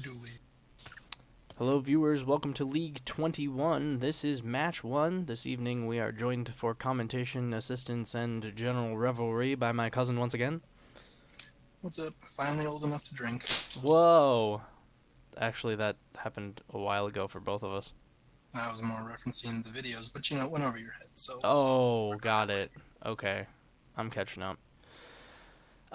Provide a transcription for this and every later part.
Do we? Hello viewers, welcome to League 21. This is match 1. This evening we are joined for commentation, assistance, and general revelry by my cousin once again. What's up? Finally old enough to drink. Whoa! Actually, that happened a while ago for both of us. I was more referencing the videos, but it went over your head, so Oh, we're not got that way. it. Okay, I'm catching up.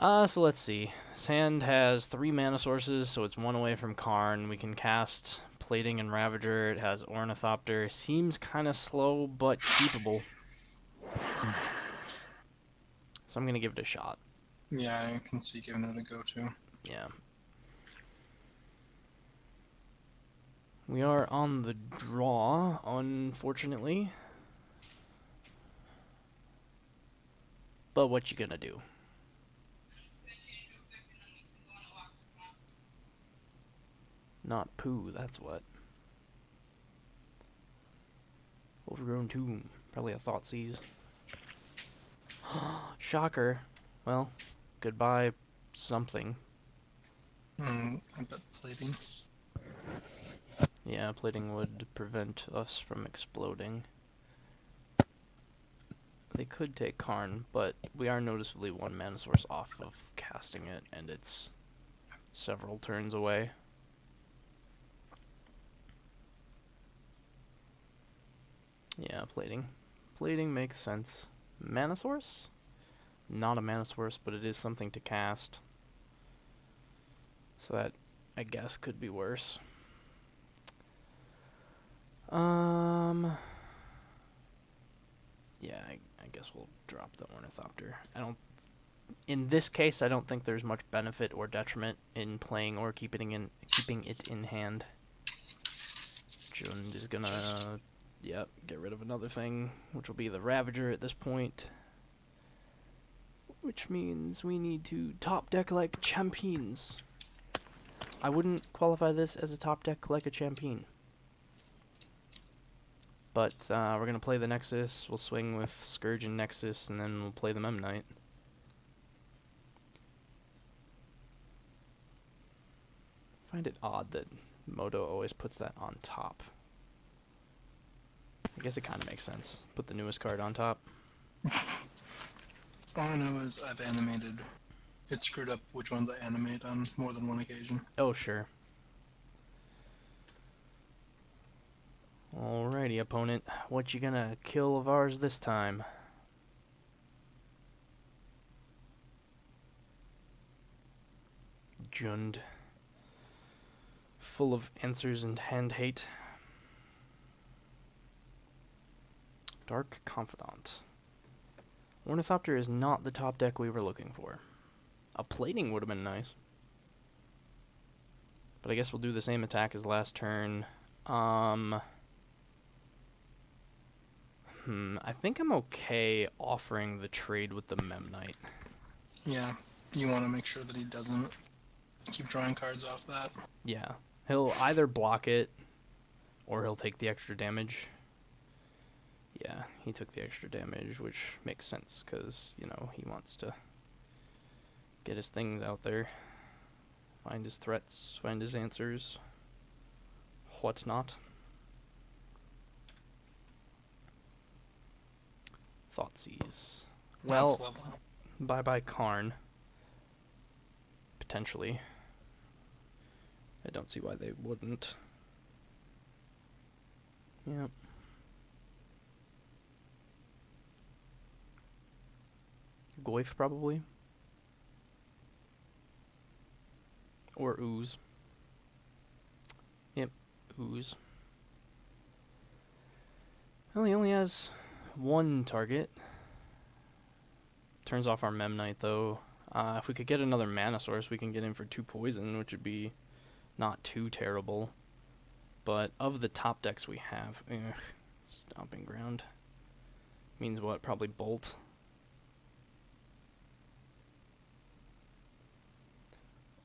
So let's see. This hand has 3 mana sources, so it's 1 away from Karn. We can cast Plating and Ravager. It has Ornithopter. Seems kind of slow, but keepable. So I'm going to give it a shot. Yeah, I can see giving it a go-to. Yeah. We are on the draw, unfortunately. But what you gonna do? Not poo, that's what. Overgrown tomb. Probably a Thoughtseize. Shocker. Well, goodbye something. I bet plating. Yeah, plating would prevent us from exploding. They could take Karn, but we are noticeably 1 mana source off of casting it, and it's several turns away. Yeah, plating. Plating makes sense. Mana source? Not a mana source, but it is something to cast. So that, I guess, could be worse. Yeah, I guess we'll drop the Ornithopter. In this case, I don't think there's much benefit or detriment in playing or keeping it in hand. Jund is gonna, yep, get rid of another thing, which will be the Ravager at this point. Which means we need to top deck like champions. I wouldn't qualify this as a top deck like a champion. But we're going to play the Nexus, we'll swing with Scourge and Nexus, and then we'll play the Mem Knight. I find it odd that Moto always puts that on top. I guess it kind of makes sense. Put the newest card on top. All I know is I've animated. It screwed up which ones I animate on more than one occasion. Oh, sure. Alrighty, opponent. What you gonna kill of ours this time? Jund. Full of answers and hand hate. Dark Confidant. Ornithopter is not the top deck we were looking for. A plating would have been nice. But I guess we'll do the same attack as last turn. I think I'm okay offering the trade with the Mem Knight. Yeah, you want to make sure that he doesn't keep drawing cards off that. Yeah. He'll either block it, or he'll take the extra damage. Yeah, he took the extra damage, which makes sense, because, you know, he wants to get his things out there. Find his threats, find his answers, whatnot. Thoughtseize. Well, bye-bye Karn. Potentially. I don't see why they wouldn't. Yep. Goyf, probably. Or Ooze. Yep, Ooze. Well, he only has 1 target. Turns off our Mem Knight, though. If we could get another mana source, we can get in for 2 poison, which would be not too terrible. But of the top decks we have, Stomping Ground. Means what? Probably Bolt.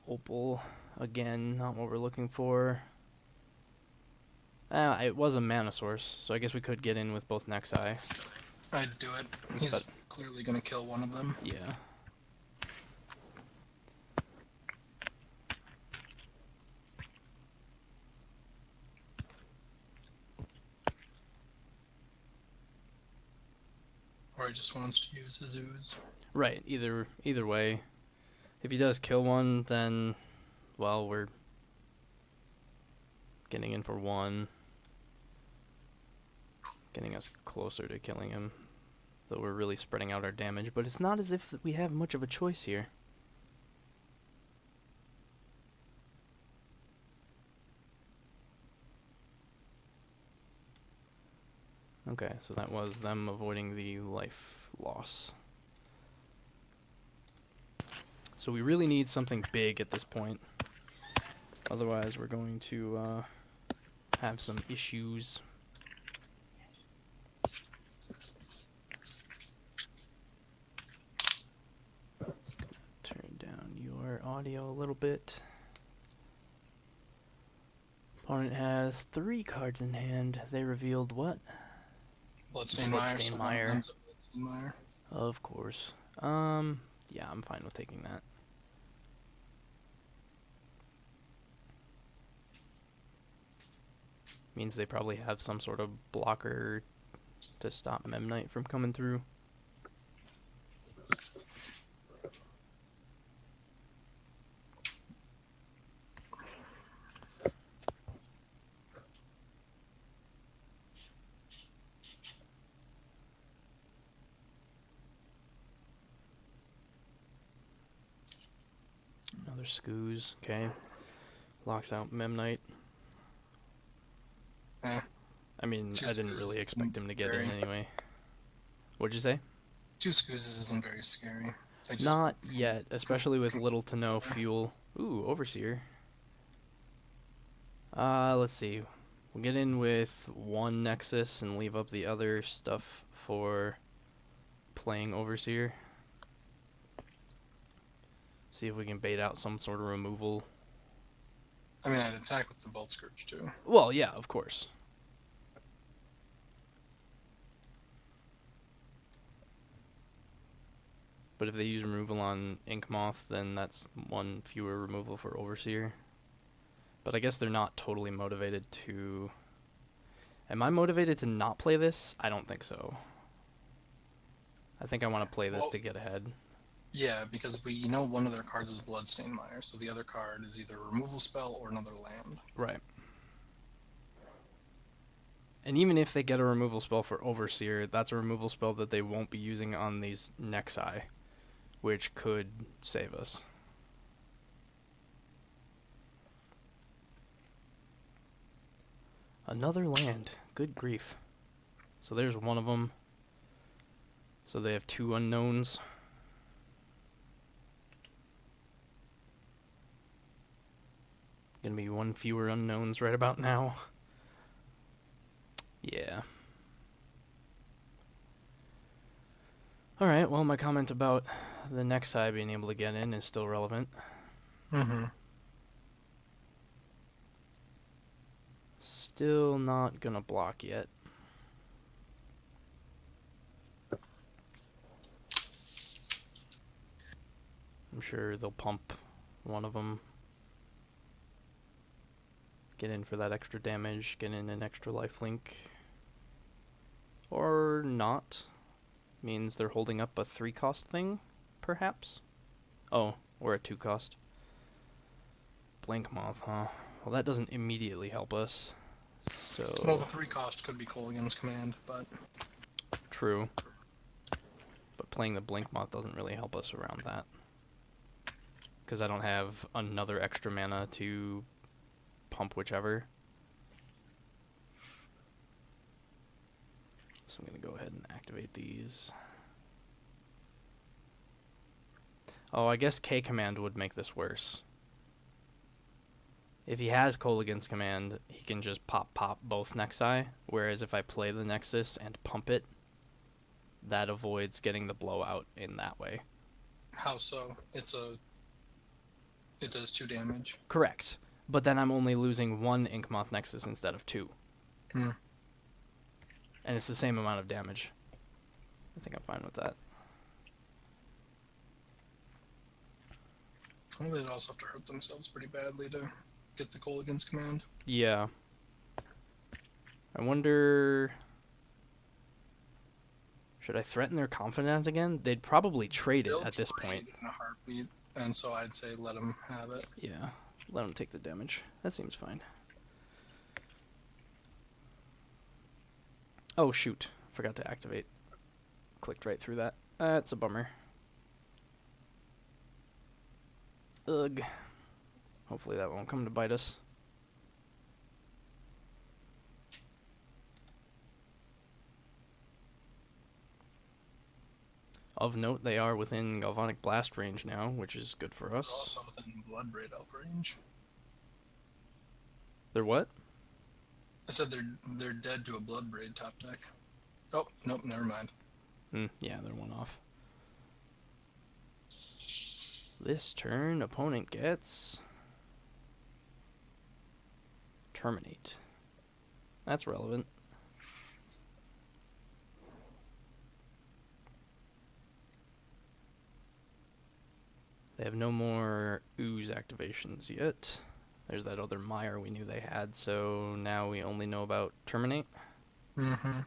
Opal, again, not what we're looking for. It was a mana source, so I guess we could get in with both Nexi. I'd do it. He's clearly going to kill one of them. Yeah. Or he just wants to use his ooze. Right. Either way, if he does kill one, then well, we're getting in for one, getting us closer to killing him. Though we're really spreading out our damage, but it's not as if we have much of a choice here. Okay, so that was them avoiding the life loss. So we really need something big at this point. Otherwise, we're going to have some issues. Turn down your audio a little bit. Opponent has 3 cards in hand. They revealed what? Bloodstained Mire, so one of Mire. them's a Bloodstained Mire. Of course. Yeah, I'm fine with taking that. Means they probably have some sort of blocker to stop Memnite from coming through. Another Scoos, okay. Locks out Memnite. Eh. I mean, Two I didn't Scoozes really expect him to get very- in anyway. What'd you say? 2 Scoozes isn't very scary. They just Not yet, especially with little to no fuel. Ooh, Overseer. Let's see. We'll get in with 1 Nexus and leave up the other stuff for playing Overseer. See if we can bait out some sort of removal. I mean, I'd attack with the Volt Scourge too. Well, yeah, of course. But if they use removal on Ink Moth, then that's 1 fewer removal for Overseer. But I guess they're not totally motivated to... Am I motivated to not play this? I don't think so. I think I want to play this to get ahead. Yeah, because we know one of their cards is Bloodstained Mire, so the other card is either a removal spell or another land. Right. And even if they get a removal spell for Overseer, that's a removal spell that they won't be using on these Nexi, which could save us. Another land. Good grief. So there's one of them. So they have 2 unknowns. Gonna be 1 fewer unknowns right about now. Yeah. Alright, well, my comment about the Nexi being able to get in is still relevant. Mm-hmm. Still not gonna block yet. I'm sure they'll pump one of them. Get in for that extra damage, get in an extra lifelink. Or not. Means they're holding up a 3-cost thing, perhaps? Oh, or a 2-cost. Blink Moth, huh? Well, that doesn't immediately help us. So... Well, the 3 cost could be Kolaghan's Command, but... True. But playing the Blink Moth doesn't really help us around that. Because I don't have another extra mana to pump whichever. So I'm going to go ahead and activate these. Oh, I guess K Command would make this worse. If he has Kolaghan's Command, he can just pop both Nexi, whereas if I play the Nexus and pump it, that avoids getting the blowout in that way. How so? It does 2 damage. Correct. But then I'm only losing 1 Inkmoth Nexus instead of 2. Hmm. And it's the same amount of damage. I think I'm fine with that. Well, they'd also have to hurt themselves pretty badly to get the Kolaghan's Command. Yeah. I wonder... Should I threaten their confidant again? They'd probably trade it They'll at this point. trade in a heartbeat, and so I'd say let them have it. Yeah, let them take the damage. That seems fine. Oh, shoot. Forgot to activate. Clicked right through that. That's a bummer. Ugh. Hopefully that won't come to bite us. Of note, they are within Galvanic Blast range now, which is good for us. Also within Bloodbraid Elf range. They're what? I said they're dead to a Bloodbraid top deck. Oh, nope, never mind. Yeah, they're one off. This turn, opponent gets... Terminate. That's relevant. They have no more ooze activations yet. There's that other mire we knew they had, so now we only know about terminate. Mm-hmm.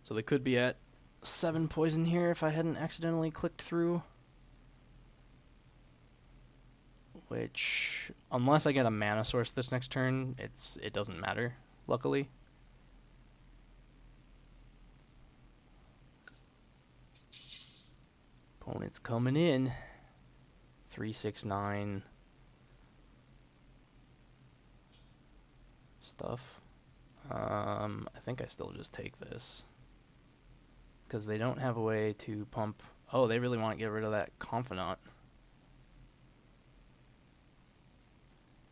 So they could be at 7 poison here if I hadn't accidentally clicked through. Which, unless I get a mana source this next turn, it doesn't matter, luckily. Opponent's coming in. 3/6/9 stuff. I think I still just take this. Because they don't have a way to pump... Oh, they really want to get rid of that Confidant.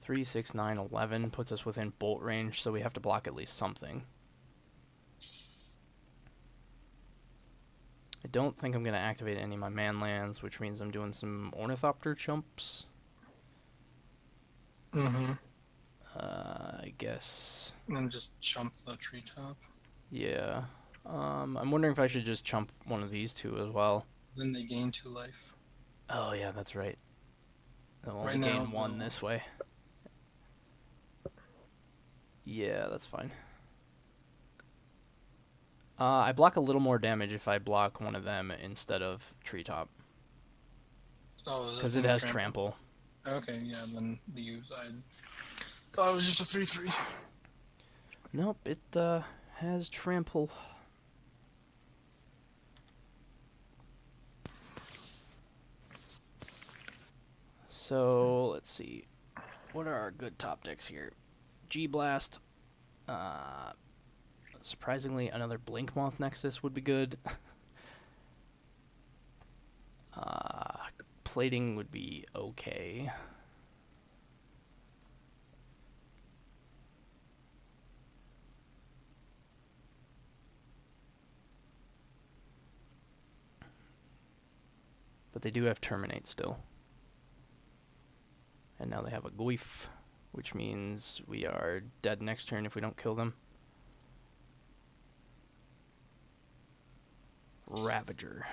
3/6/9/11 puts us within bolt range, so we have to block at least something. I don't think I'm going to activate any of my man lands, which means I'm doing some Ornithopter chumps. Mm-hmm. I guess. And just chump the treetop. Yeah. I'm wondering if I should just chump one of these two as well. Then they gain 2 life. Oh, yeah, that's right. They'll only Right now, gain 1 this way. Yeah, that's fine. I block a little more damage if I block one of them instead of treetop. Oh, because it has trample. Okay, yeah, then the use. I thought it was just a 3/3. Nope, it has trample. So let's see, what are our good top decks here? G-Blast. Surprisingly, another Blink Moth Nexus would be good. Plating would be okay. But they do have Terminate still. And now they have a Goif, which means we are dead next turn if we don't kill them. Ravager.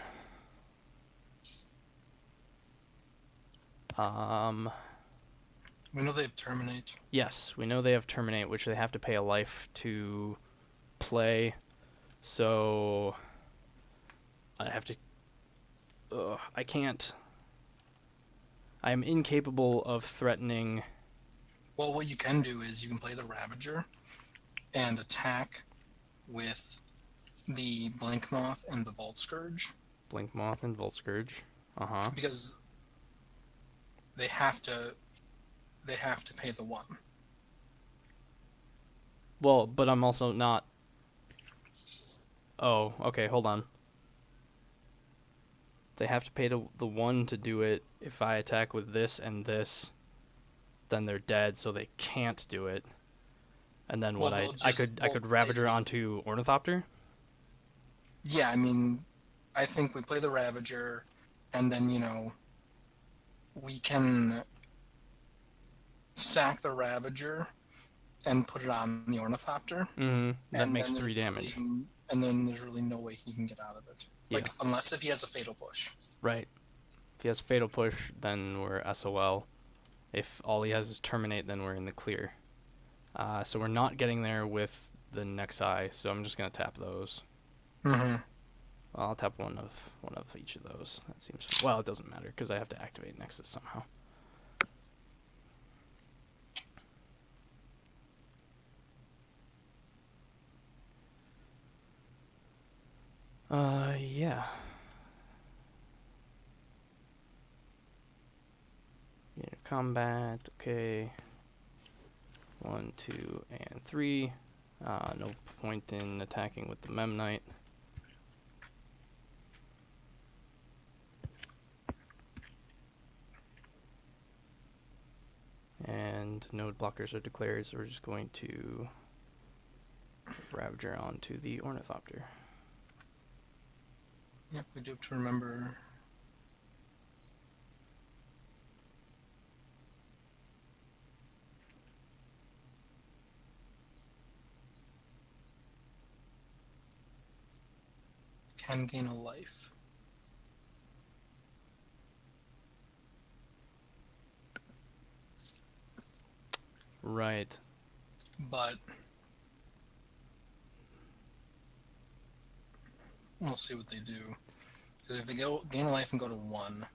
We know they have Terminate. Yes, we know they have Terminate, which they have to pay a life to play. So I have to... I can't... I am incapable of threatening... Well, what you can do is you can play the Ravager and attack with the Blink Moth and the Vault Scourge. Blink Moth and Volt Scourge. Uh-huh. Because they have to pay the 1. Well, but I'm also not... Oh, okay, hold on. They have to pay the 1 to do it. If I attack with this and this, then they're dead, so they can't do it. And then what? Well, I could Ravager onto Ornithopter? Yeah, I mean, I think we play the Ravager, and then, we can sack the Ravager and put it on the Ornithopter. Mm-hmm. That and makes 3 damage. And then there's really no way he can get out of it. Yeah. Like, unless if he has a Fatal Push. Right. If he has Fatal Push, then we're SOL. If all he has is Terminate, then we're in the clear. So we're not getting there with the Nexi, so I'm just going to tap those. Mm-hmm. Well, I'll tap one of each of those. That seems... Well, it doesn't matter, because I have to activate Nexus somehow. Yeah. Unit combat, okay. 1, 2, and 3. No point in attacking with the Memnite. And node blockers are declared, so we're just going to Ravager onto the Ornithopter. Yep, we do have to remember. Can gain a life. Right. But we'll see what they do. Because if they gain a life and go to 1,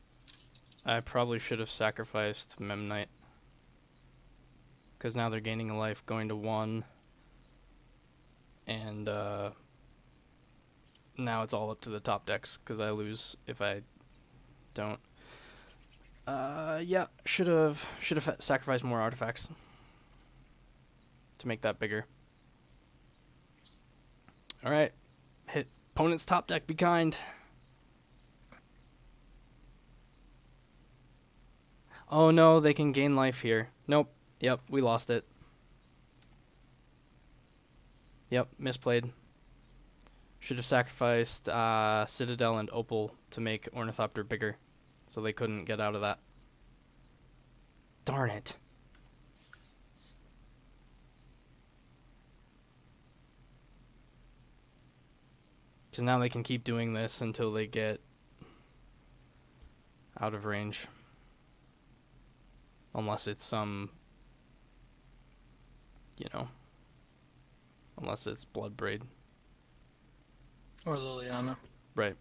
I probably should have sacrificed Memnite. Because now they're gaining a life, going to 1. And now it's all up to the top decks, because I lose if I don't. Yeah, should have sacrificed more artifacts to make that bigger. Alright. Hit opponent's top deck, be kind. Oh no, they can gain life here. Nope. Yep, we lost it. Yep, misplayed. Should have sacrificed Citadel and Opal to make Ornithopter bigger, so they couldn't get out of that. Darn it. Because now they can keep doing this until they get out of range. Unless it's some, unless it's Bloodbraid. or Liliana. Right.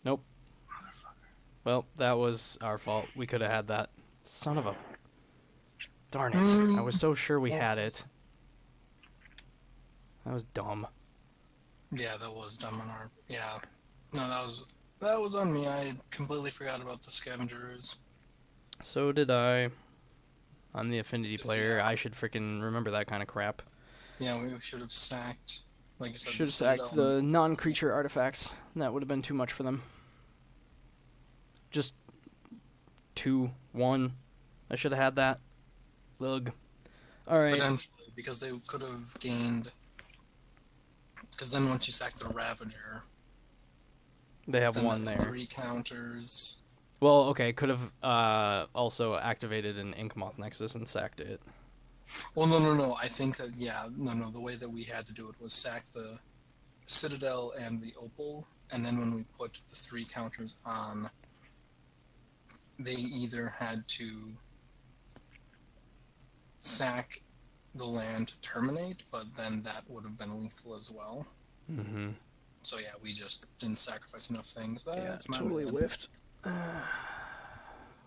Nope. Motherfucker. Well, that was our fault. We could have had that. Son of a... Darn it. I was so sure we had it. That was dumb. Yeah, that was dumb on our... Yeah. No, that was on me. I completely forgot about the Scavengers. So did I. I'm the Affinity player. Yeah. I should freaking remember that kind of crap. Yeah, we should have sacked, like you said, Should the have sacked Citadel. the non-creature artifacts. That would have been too much for them. Just 2, 1. I should have had that. Ugh. Alright. Potentially, because they could have gained... Because then once you sack the Ravager, They have then 1 that's there. 3 counters. Well, okay, could have also activated an Inkmoth Nexus and sacked it. Well, no. I think that, no. The way that we had to do it was sack the Citadel and the Opal, and then when we put the 3 counters on, they either had to sack the land to terminate, but then that would have been lethal as well. Mm-hmm. So yeah, we just didn't sacrifice enough things. That's my totally bad. whiffed.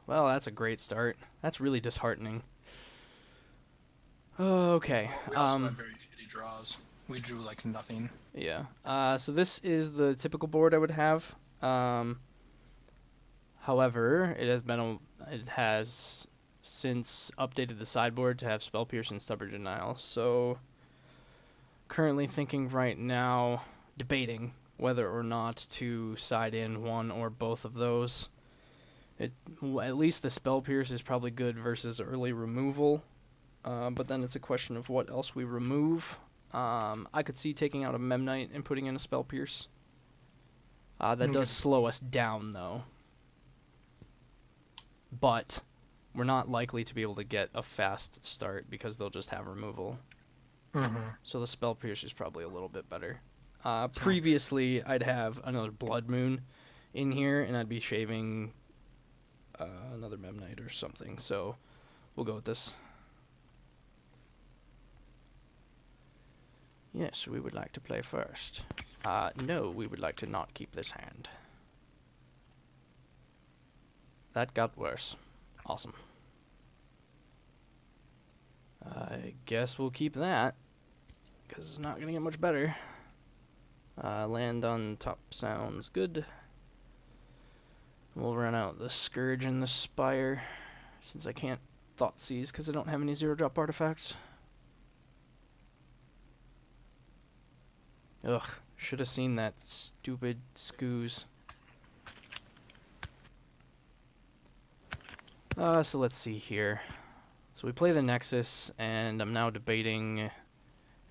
Well, that's a great start. That's really disheartening. Okay. We also had very shitty draws. We drew like nothing. Yeah. So this is the typical board I would have. However, it has since updated the sideboard to have Spell Pierce and Stubborn Denial. So currently thinking right now, debating whether or not to side in one or both of those. At least the Spell Pierce is probably good versus early removal. But then it's a question of what else we remove. I could see taking out a Memnite and putting in a Spell Pierce. That does slow us down, though. But we're not likely to be able to get a fast start because they'll just have removal. Mm-hmm. So the Spell Pierce is probably a little bit better. Okay. Previously, I'd have another Blood Moon in here, and I'd be shaving another Memnite or something. So we'll go with this. Yes, we would like to play first. No, we would like to not keep this hand. That got worse. Awesome. I guess we'll keep that, because it's not going to get much better. Land on top sounds good. We'll run out the Scourge and the Spire, since I can't Thoughtseize because I don't have any 0-drop artifacts. Ugh, should have seen that stupid Scoos. So let's see here. So we play the Nexus, and I'm now debating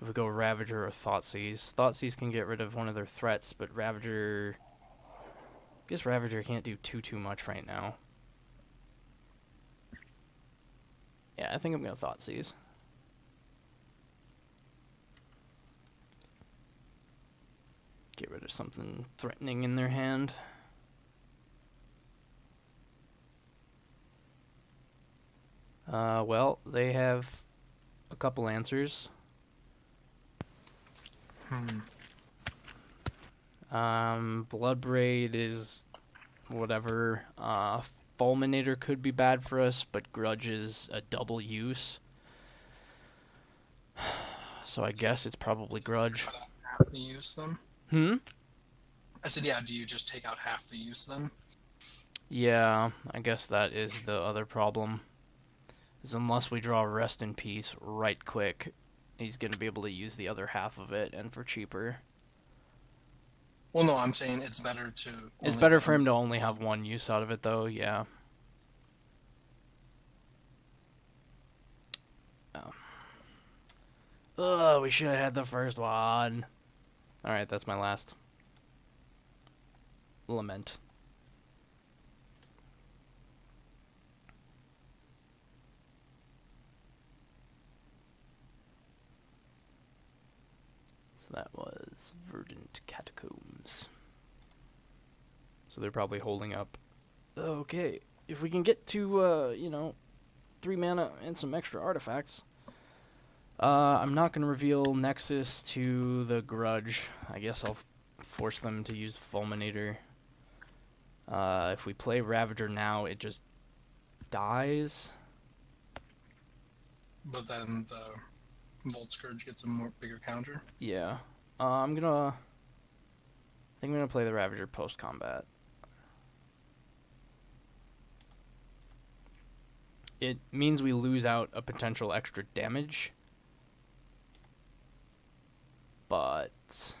if we go Ravager or Thoughtseize. Thoughtseize can get rid of one of their threats, but Ravager... I guess Ravager can't do too much right now. Yeah, I think I'm going to Thoughtseize. Get rid of something threatening in their hand. Well, they have a couple answers. Bloodbraid is whatever. Fulminator could be bad for us, but Grudge is a double use. So I guess it's probably Grudge. Cut out half the use then? I said, yeah, do you just take out half the use then? Yeah, I guess that is the other problem. Is unless we draw Rest in Peace right quick, he's going to be able to use the other half of it, and for cheaper. Well, no, I'm saying it's better to It's only better have for him use to only one. have one use out of it, though, yeah. Oh, we should have had the first one. Alright, that's my last. Lament. So that was Verdant Catacombs. So they're probably holding up. Okay, if we can get to, 3 mana and some extra artifacts. I'm not going to reveal Nexus to the Grudge. I guess I'll force them to use Fulminator. If we play Ravager now, it just dies. But then the Volt Scourge gets a bigger counter. Yeah. I think I'm gonna play the Ravager post-combat. It means we lose out a potential extra damage. But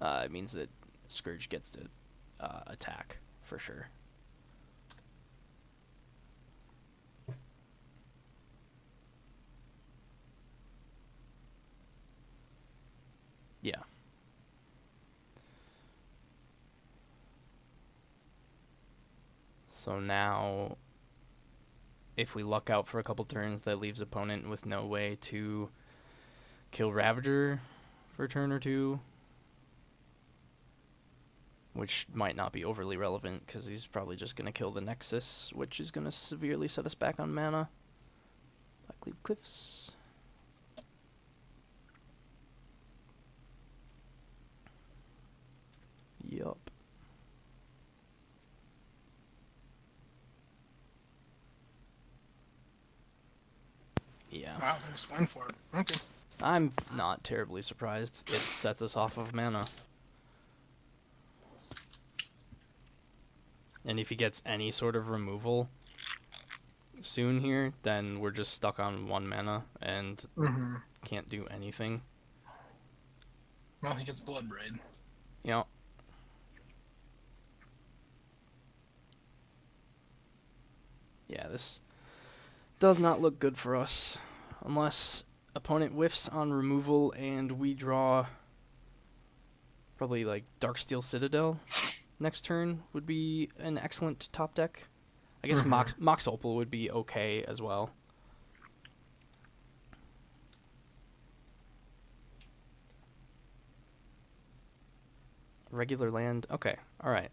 it means that Scourge gets to attack, for sure. Yeah. So now, if we luck out for a couple turns, that leaves opponent with no way to kill Ravager for a turn or two. Which might not be overly relevant, because he's probably just going to kill the Nexus, which is going to severely set us back on mana. Blackleaf Cliffs. Yup. Yeah. Wow, there's fine for it. Okay. I'm not terribly surprised. It sets us off of mana. And if he gets any sort of removal soon here, then we're just stuck on 1 mana and can't do anything. Well, he gets Bloodbraid. Yeah. Yeah, this does not look good for us. Unless opponent whiffs on removal and we draw probably like Darksteel Citadel next turn would be an excellent top deck. I guess Mox Opal would be okay as well. regular land. Okay, all right.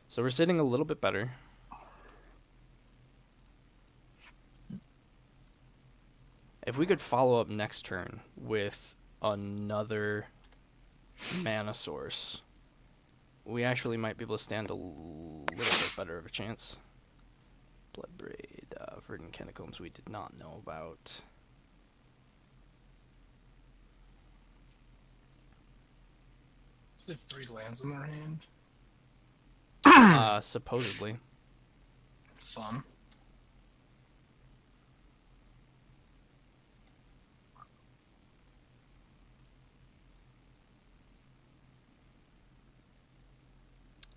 So we're sitting a little bit better. If we could follow up next turn with another mana source, we actually might be able to stand a little bit better of a chance. Bloodbraid, Verdant Catacombs we did not know about. So they have 3 lands in their hand. Supposedly. Fun.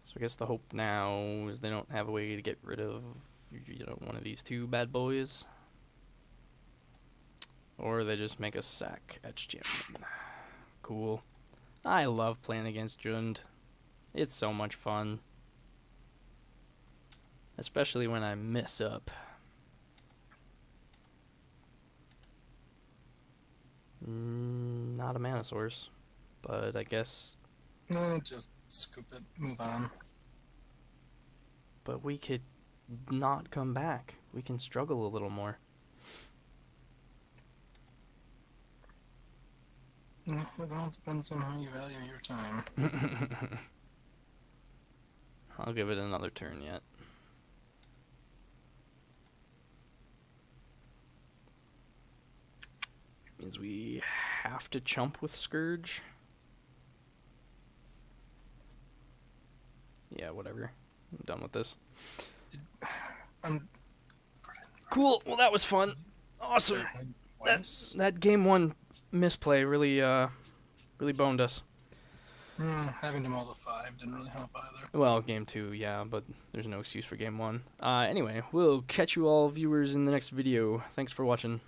So I guess the hope now is they don't have a way to get rid of, one of these 2 bad boys. Or they just make us sack Etch Champion. Cool. I love playing against Jund. It's so much fun. Especially when I mess up. Not a mana source. But I guess... No, just scoop it. Move on. But we could not come back. We can struggle a little more. It all depends on how you value your time. I'll give it another turn yet. Means we have to chump with Scourge. Yeah, whatever. I'm done with this. Cool. Well, that was fun. Awesome. That game 1 misplay really boned us. Having them all to 5 didn't really help either. Well, game 2, yeah, but there's no excuse for game 1. Anyway, we'll catch you all viewers in the next video. Thanks for watching.